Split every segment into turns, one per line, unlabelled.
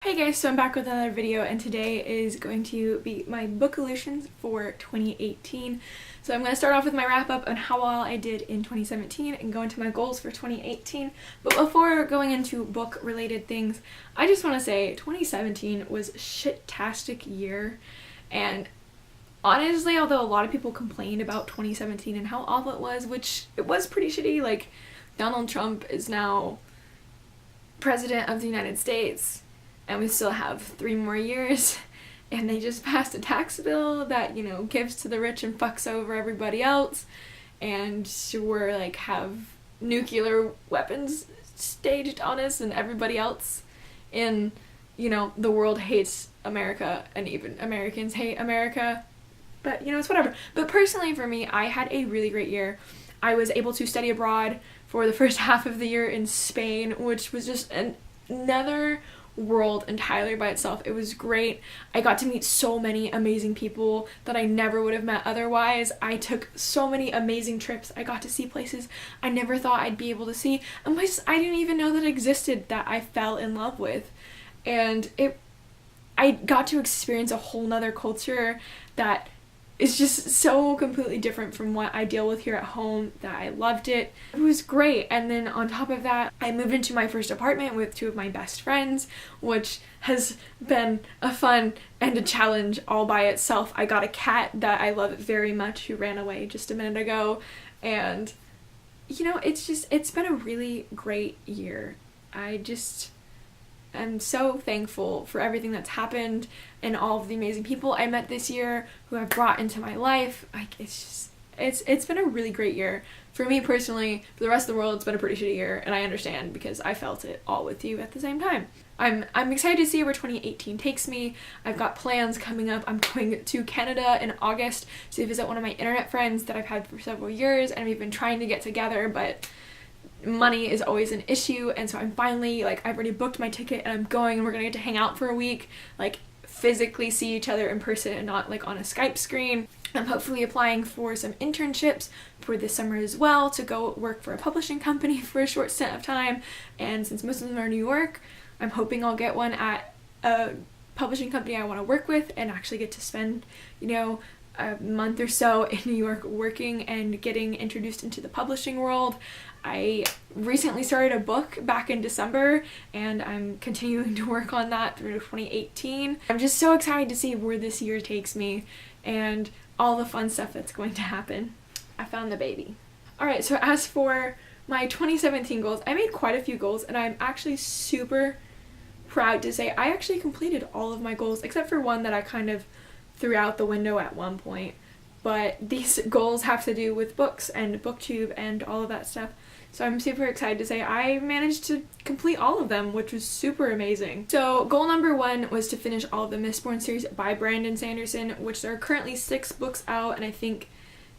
Hey guys, so I'm back with another video, and today is going to be my bookalutions for 2018. So I'm going to start off with my wrap up on how well I did in 2017 and go into my goals for 2018. But before going into book related things, I just want to say 2017 was a shit-tastic year, and honestly, although a lot of people complained about 2017 and how awful it was, which it was pretty shitty, like Donald Trump is now president of the United States. And we still have 3 more years, and they just passed a tax bill that, gives to the rich and fucks over everybody else, and we're like have nuclear weapons staged on us, and everybody else in, the world hates America, and even Americans hate America, but, it's whatever. But personally for me, I had a really great year. I was able to study abroad for the first half of the year in Spain, which was just another world entirely by itself. It was great. I got to meet so many amazing people that I never would have met otherwise. I took so many amazing trips. I got to see places I never thought I'd be able to see, and places I didn't even know that existed that I fell in love with. And I got to experience a whole nother culture that is just so completely different from what I deal with here at home that I loved it. It was great. And then on top of that, I moved into my first apartment with 2 of my best friends, which has been a fun and a challenge all by itself. I got a cat that I love very much who ran away just a minute ago, and it's been a really great year. I'm so thankful for everything that's happened and all of the amazing people I met this year who I've brought into my life. It's been a really great year. For me personally, for the rest of the world, it's been a pretty shitty year, and I understand because I felt it all with you at the same time. I'm excited to see where 2018 takes me. I've got plans coming up. I'm going to Canada in August to visit one of my internet friends that I've had for several years, and we've been trying to get together, but money is always an issue, and so I'm finally, I've already booked my ticket and I'm going, and we're gonna get to hang out for a week, physically see each other in person and not on a Skype screen. I'm hopefully applying for some internships for this summer as well to go work for a publishing company for a short stint of time, and since most of them are in New York, I'm hoping I'll get one at a publishing company I want to work with and actually get to spend, a month or so in New York working and getting introduced into the publishing world. I recently started a book back in December, and I'm continuing to work on that through 2018. I'm just so excited to see where this year takes me and all the fun stuff that's going to happen. I found the baby. Alright, so as for my 2017 goals, I made quite a few goals, and I'm actually super proud to say I actually completed all of my goals except for one that I kind of threw out the window at one point. But these goals have to do with books and booktube and all of that stuff. So I'm super excited to say I managed to complete all of them, which was super amazing. So goal number 1 was to finish all of the Mistborn series by Brandon Sanderson, which there are currently 6 books out, and I think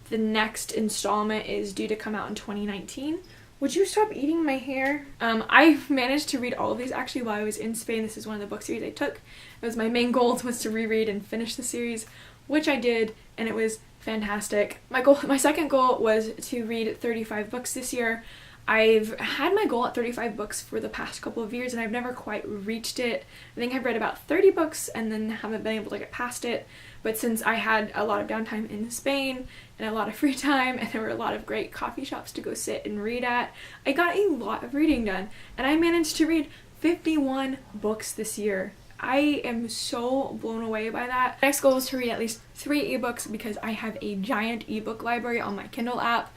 the next installment is due to come out in 2019. Would you stop eating my hair? I managed to read all of these actually while I was in Spain. This is one of the book series I took. It was my main goal was to reread and finish the series, which I did, and it was fantastic. My second goal was to read 35 books this year. I've had my goal at 35 books for the past couple of years, and I've never quite reached it. I think I've read about 30 books and then haven't been able to get past it. But since I had a lot of downtime in Spain and a lot of free time, and there were a lot of great coffee shops to go sit and read at, I got a lot of reading done, and I managed to read 51 books this year. I am so blown away by that. My next goal is to read at least 3 ebooks because I have a giant ebook library on my Kindle app,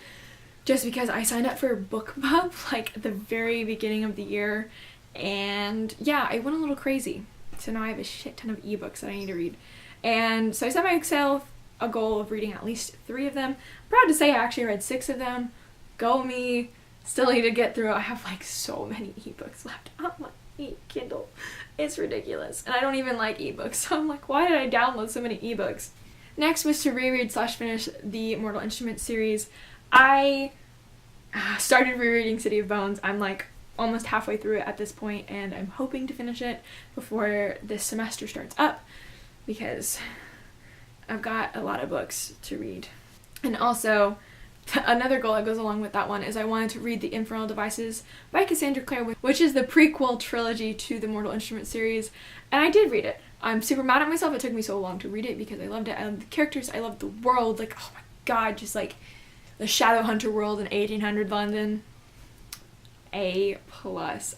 just because I signed up for BookBub at the very beginning of the year, and yeah, I went a little crazy. So now I have a shit ton of ebooks that I need to read. And so I set myself a goal of reading at least 3 of them. I'm proud to say I actually read 6 of them. Go me. Still need to get through. I have so many ebooks left on my Kindle. It's ridiculous. And I don't even like ebooks, so I'm why did I download so many ebooks? Next was to reread/finish the Mortal Instruments series. I started rereading City of Bones. I'm almost halfway through it at this point, and I'm hoping to finish it before this semester starts up because I've got a lot of books to read. And also, Another goal that goes along with that one is I wanted to read The Infernal Devices by Cassandra Clare, which is the prequel trilogy to the Mortal Instruments series, and I did read it. I'm super mad at myself it took me so long to read it because I loved it. I loved the characters, I loved the world, like, oh my god, just like the Shadowhunter world in 1800 London. A+.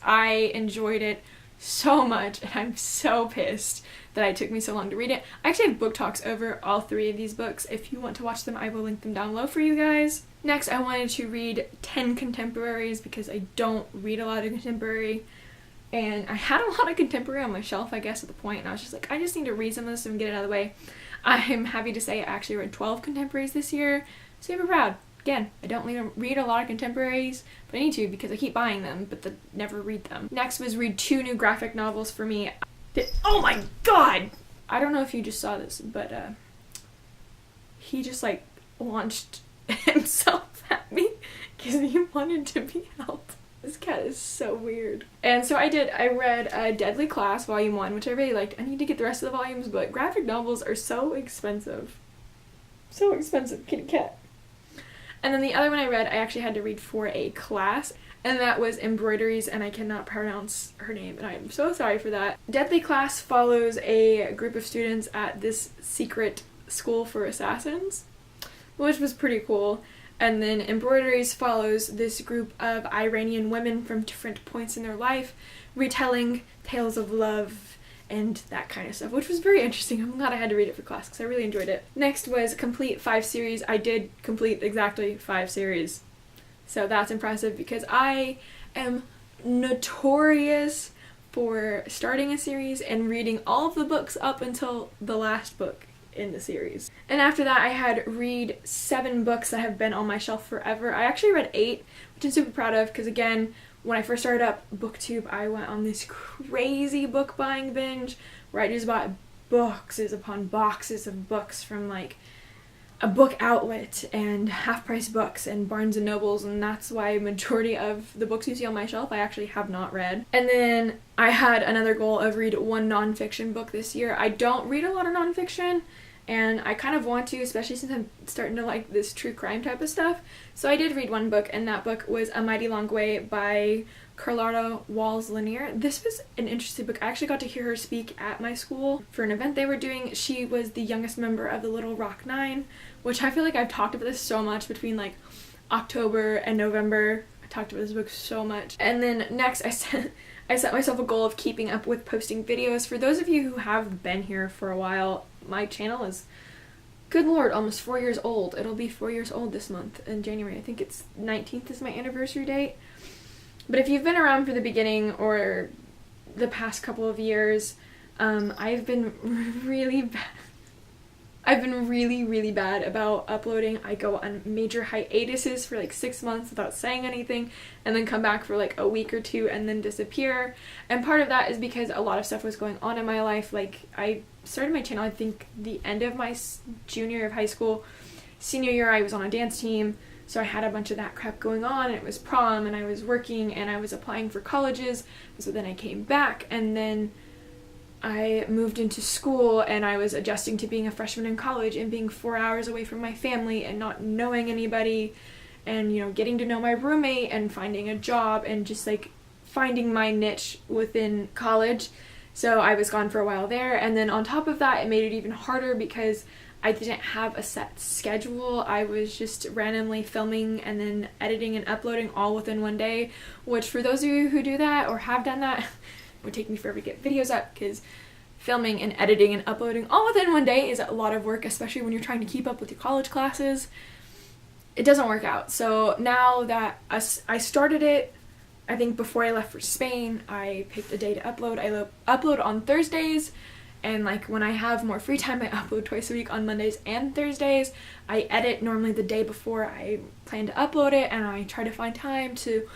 I enjoyed it so much, and I'm so pissed that it took me so long to read it. I actually have book talks over all 3 of these books. If you want to watch them, I will link them down below for you guys. Next, I wanted to read 10 contemporaries because I don't read a lot of contemporary, and I had a lot of contemporary on my shelf, I guess, at the point, and I was just like, I just need to read some of this and get it out of the way. I'm happy to say I actually read 12 contemporaries this year. Super proud. Again, I don't read a lot of contemporaries, but I need to because I keep buying them, but never read them. Next was read 2 new graphic novels for me. Oh my god! I don't know if you just saw this, but he just like launched himself at me because he wanted to be helped. This cat is so weird. And so I read Deadly Class Volume 1, which I really liked. I need to get the rest of the volumes, but graphic novels are so expensive. So expensive, kitty cat. And then the other one I read, I actually had to read for a class, and that was Embroideries, and I cannot pronounce her name, and I am so sorry for that. Deadly Class follows a group of students at this secret school for assassins, which was pretty cool. And then Embroideries follows this group of Iranian women from different points in their life, retelling tales of love and that kind of stuff, which was very interesting. I'm glad I had to read it for class because I really enjoyed it. Next was complete 5 series. I did complete exactly 5 series. So that's impressive because I am notorious for starting a series and reading all of the books up until the last book in the series. And after that I had read 7 books that have been on my shelf forever. I actually read 8, which I'm super proud of because again, when I first started up BookTube, I went on this crazy book buying binge where I just bought boxes upon boxes of books from like a book outlet and Half Price Books and Barnes & Nobles, and that's why a majority of the books you see on my shelf I actually have not read. And then I had another goal of read 1 nonfiction book this year. I don't read a lot of nonfiction, and I kind of want to, especially since I'm starting to like this true crime type of stuff. So I did read 1 book, and that book was A Mighty Long Way by Carlotta Walls Lanier. This was an interesting book. I actually got to hear her speak at my school for an event they were doing. She was the youngest member of the Little Rock Nine, which I feel like I've talked about this so much between like October and November. I talked about this book so much. And then next I set myself a goal of keeping up with posting videos. For those of you who have been here for a while, my channel is, good lord, almost 4 years old. It'll be 4 years old this month in January. I think it's 19th is my anniversary date. But if you've been around for the beginning or the past couple of years, I've been really bad. I've been really bad about uploading. I go on major hiatuses for like 6 months without saying anything, and then come back for like a week or 2 and then disappear. And part of that is because a lot of stuff was going on in my life. Like, I started my channel, I think, the end of my junior year of high school. Senior year, I was on a dance team, so I had a bunch of that crap going on, and it was prom, and I was working, and I was applying for colleges. So then I came back, and then I moved into school, and I was adjusting to being a freshman in college and being 4 hours away from my family and not knowing anybody, and, you know, getting to know my roommate and finding a job and just like finding my niche within college. So I was gone for a while there, and then on top of that, it made it even harder because I didn't have a set schedule. I was just randomly filming and then editing and uploading all within one day, which for those of you who do that or have done that, would take me forever to get videos up because filming and editing and uploading all within one day is a lot of work, especially when you're trying to keep up with your college classes. It doesn't work out. So now that I started it, I think before I left for Spain, I picked a day to upload. I upload on Thursdays, and like when I have more free time, I upload twice a week on Mondays and Thursdays. I edit normally the day before I plan to upload it, and I try to find time to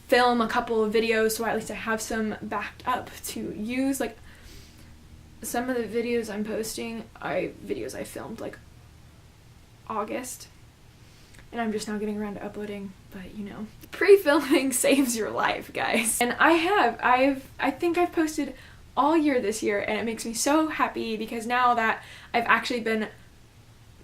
film a couple of videos so at least I have some backed up to use. Like, some of the videos I'm posting are videos I filmed like August, and I'm just now getting around to uploading, but you know, pre-filming saves your life, guys. And I think I've posted all year this year, and it makes me so happy because now that I've actually been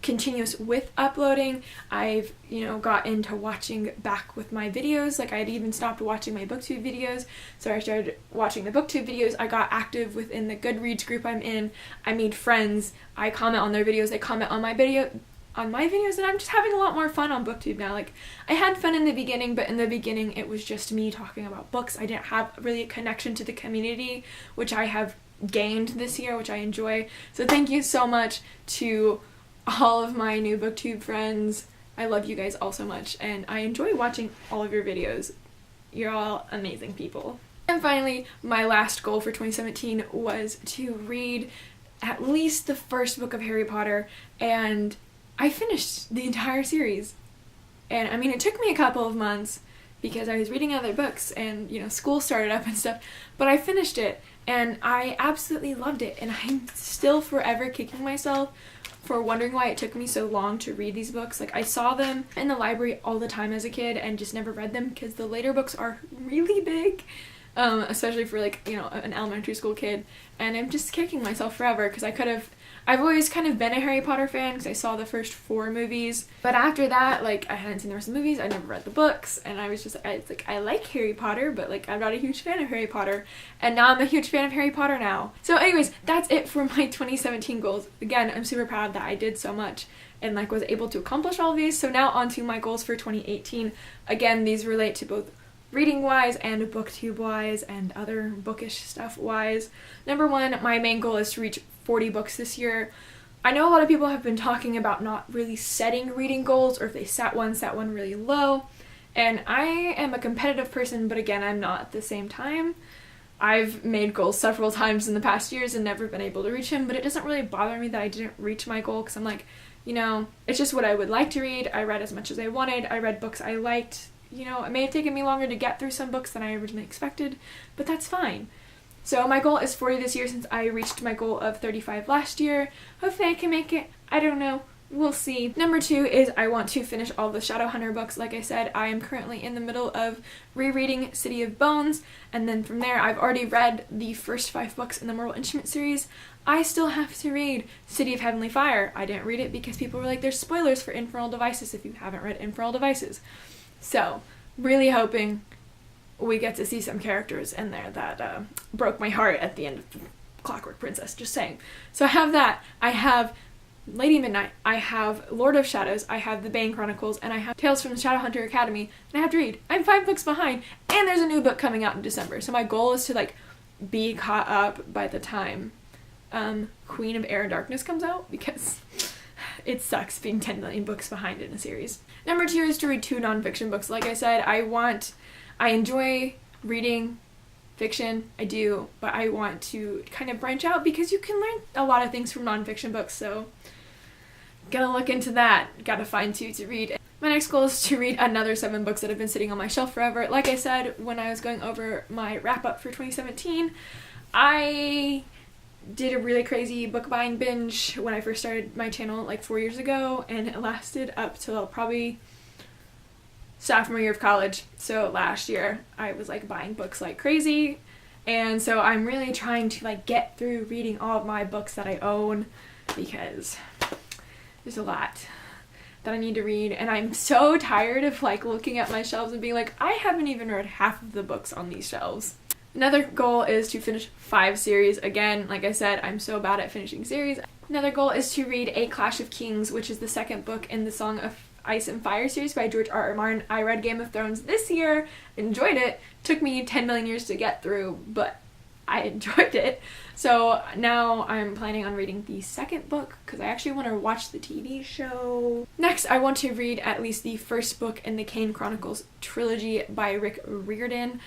continuous with uploading. I've, got into watching back with my videos. Like, I had even stopped watching my booktube videos, so I started watching the booktube videos. I got active within the Goodreads group I'm in. I made friends. I comment on their videos. They comment on my videos, and I'm just having a lot more fun on booktube now. Like, I had fun in the beginning, but in the beginning it was just me talking about books. I didn't have really a connection to the community, which I have gained this year, which I enjoy. So thank you so much to all of my new booktube friends. I love you guys all so much, and I enjoy watching all of your videos. You're all amazing people. And finally, my last goal for 2017 was to read at least the first book of Harry Potter, and I finished the entire series. And I mean, it took me a couple of months because I was reading other books and, school started up and stuff, but I finished it and I absolutely loved it, and I'm still forever kicking myself for wondering why it took me so long to read these books. Like, I saw them in the library all the time as a kid and just never read them because the later books are really big, especially for an elementary school kid, and I'm just kicking myself forever because I've always kind of been a Harry Potter fan because I saw the first 4 movies, but after that, I hadn't seen the rest of the movies, I never read the books, and I was just, I like Harry Potter, but I'm not a huge fan of Harry Potter, and now I'm a huge fan of Harry Potter now. So anyways, that's it for my 2017 goals. Again, I'm super proud that I did so much and was able to accomplish all of these. So now on to my goals for 2018. Again, these relate to both reading wise and booktube wise and other bookish stuff wise. Number 1, my main goal is to reach 40 books this year. I know a lot of people have been talking about not really setting reading goals, or if they set one really low. And I am a competitive person, but again, I'm not at the same time. I've made goals several times in the past years and never been able to reach them, but it doesn't really bother me that I didn't reach my goal because I'm it's just what I would like to read. I read as much as I wanted. I read books I liked. It may have taken me longer to get through some books than I originally expected, but that's fine. So my goal is 40 this year since I reached my goal of 35 last year. Hopefully I can make it. I don't know. We'll see. Number 2 is I want to finish all the Shadowhunter books. Like I said, I am currently in the middle of rereading City of Bones, and then from there I've already read the first 5 books in the Mortal Instrument series. I still have to read City of Heavenly Fire. I didn't read it because people were like, there's spoilers for Infernal Devices if you haven't read Infernal Devices. So, really hoping we get to see some characters in there that broke my heart at the end of Clockwork Princess, just saying. So I have that. I have Lady Midnight. I have Lord of Shadows. I have The Bane Chronicles. And I have Tales from the Shadowhunter Academy. And I have to read. I'm 5 books behind. And there's a new book coming out in December. So my goal is to, be caught up by the time Queen of Air and Darkness comes out, because it sucks being 10 million books behind in a series. Number 2 is to read 2 nonfiction books. Like I said, I enjoy reading fiction, I do, but I want to kind of branch out because you can learn a lot of things from nonfiction books, so gotta look into that. Gotta find 2 to read. My next goal is to read another 7 books that have been sitting on my shelf forever. Like I said, when I was going over my wrap-up for 2017, I did a really crazy book buying binge when I first started my channel 4 years ago, and it lasted up till probably sophomore year of college. So last year I was buying books like crazy, and so I'm really trying to get through reading all of my books that I own, because there's a lot that I need to read, and I'm so tired of looking at my shelves and being I haven't even read half of the books on these shelves. Another goal is to finish 5 series. Again, like I said, I'm so bad at finishing series. Another goal is to read A Clash of Kings, which is the 2nd book in the Song of Ice and Fire series by George R. R. Martin. I read Game of Thrones this year, enjoyed it. Took me 10 million years to get through, but I enjoyed it. So now I'm planning on reading the 2nd book because I actually want to watch the TV show. Next, I want to read at least the 1st book in the Kane Chronicles trilogy by Rick Riordan.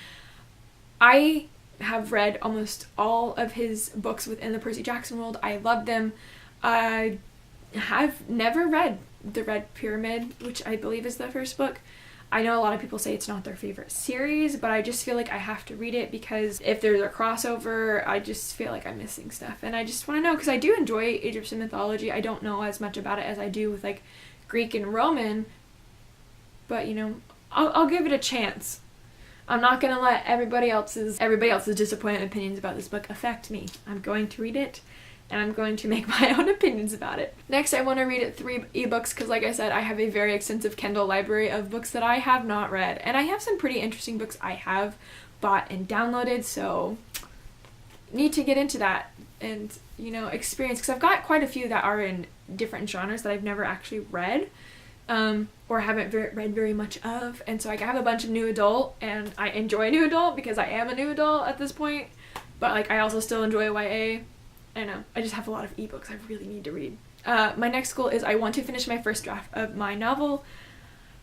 I have read almost all of his books within the Percy Jackson world. I love them. I have never read The Red Pyramid, which I believe is the 1st book. I know a lot of people say it's not their favorite series, but I just feel like I have to read it because if there's a crossover, I just feel like I'm missing stuff. And I just want to know, because I do enjoy Egyptian mythology. I don't know as much about it as I do with Greek and Roman, but I'll give it a chance. I'm not going to let everybody else's disappointing opinions about this book affect me. I'm going to read it and I'm going to make my own opinions about it. Next, I want to read 3 ebooks because, like I said, I have a very extensive Kindle library of books that I have not read, and I have some pretty interesting books I have bought and downloaded, so need to get into that and, you know, experience, because I've got quite a few that are in different genres that I've never actually read, or haven't read very much of, and so like I have a bunch of new adult, and I enjoy new adult because I am a new adult at this point, but like I also still enjoy YA. I don't know, I just have a lot of ebooks I really need to read. My next goal is I want to finish my first draft of my novel.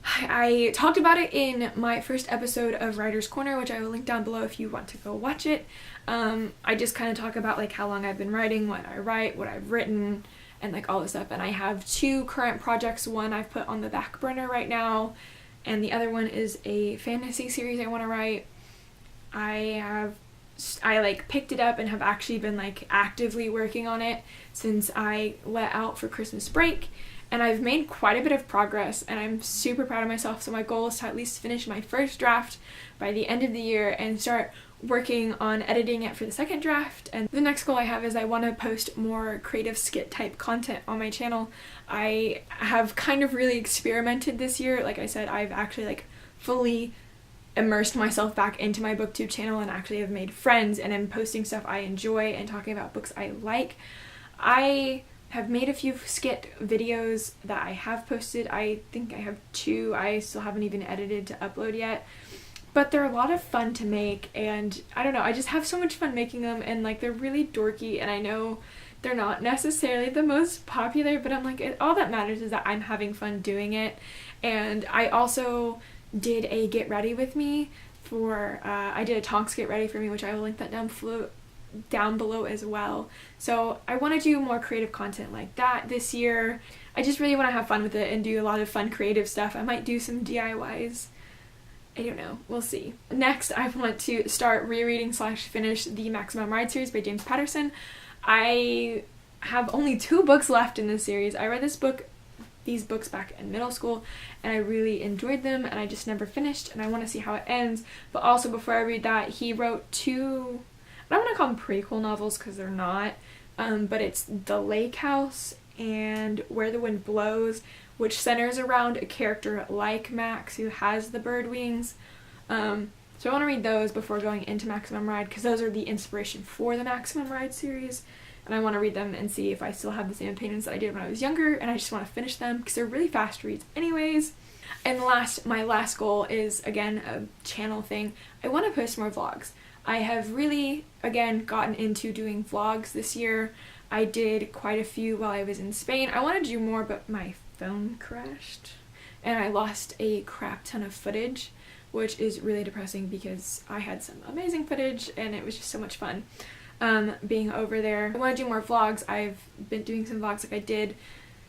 I talked about it in my first episode of Writer's Corner, which I will link down below if you want to go watch it. I just kind of talk about like how long I've been writing, what I write, what I've written, and like all this stuff. And I have 2 current projects. One I've put on the back burner right now, and the other one is a fantasy series I want to write. I like picked it up and have actually been like actively working on it since I let out for Christmas break, and I've made quite a bit of progress, and I'm super proud of myself. So my goal is to at least finish my first draft by the end of the year and start working on editing it for the second draft. And the next goal I have is I want to post more creative skit type content on my channel. I have kind of really experimented this year. Like I said, I've actually like fully immersed myself back into my booktube channel and actually have made friends and am posting stuff I enjoy and talking about books I like. I have made a few skit videos that I have posted. I think I have 2 I still haven't even edited to upload yet, but they're a lot of fun to make, and I don't know, I just have so much fun making them, and like they're really dorky, and I know they're not necessarily the most popular, but I'm like, all that matters is that I'm having fun doing it. And I also did a get ready with me for I did a Tonks get ready for me, which I will link that down below as well. So I want to do more creative content like that this year. I just really want to have fun with it and do a lot of fun creative stuff. I might do some DIYs. I don't know, we'll see. Next, I want to start rereading / finish the Maximum Ride series by James Patterson. I have only 2 books left in this series. I read these books back in middle school, and I really enjoyed them, and I just never finished, and I want to see how it ends. But also, before I read that, he wrote 2, I don't want to call them prequel novels because they're not, but it's The Lake House and Where the Wind Blows, which centers around a character like Max who has the bird wings. So I want to read those before going into Maximum Ride, because those are the inspiration for the Maximum Ride series, and I want to read them and see if I still have the same opinions that I did when I was younger, and I just want to finish them because they're really fast reads anyways. And my last goal is, again, a channel thing. I want to post more vlogs. I have really, again, gotten into doing vlogs this year. I did quite a few while I was in Spain. I wanted to do more, but my phone crashed and I lost a crap ton of footage, which is really depressing because I had some amazing footage and it was just so much fun being over there. I want to do more vlogs. I've been doing some vlogs, like I did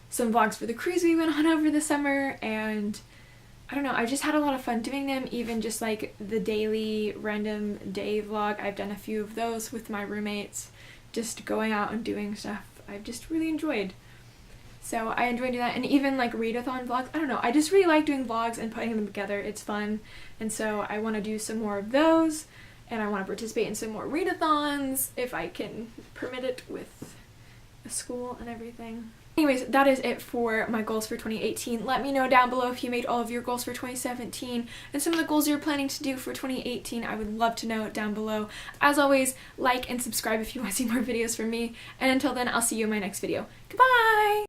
some vlogs for the cruise we went on over the summer, and I don't know, I just had a lot of fun doing them. Even just like the daily random day vlog, I've done a few of those with my roommates, just going out and doing stuff I've just really enjoyed. So I enjoy doing that, and even like readathon vlogs. I don't know, I just really like doing vlogs and putting them together. It's fun, and so I want to do some more of those, and I want to participate in some more readathons if I can permit it with the school and everything. Anyways, that is it for my goals for 2018. Let me know down below if you made all of your goals for 2017 and some of the goals you're planning to do for 2018. I would love to know it down below. As always, like and subscribe if you want to see more videos from me. And until then, I'll see you in my next video. Goodbye!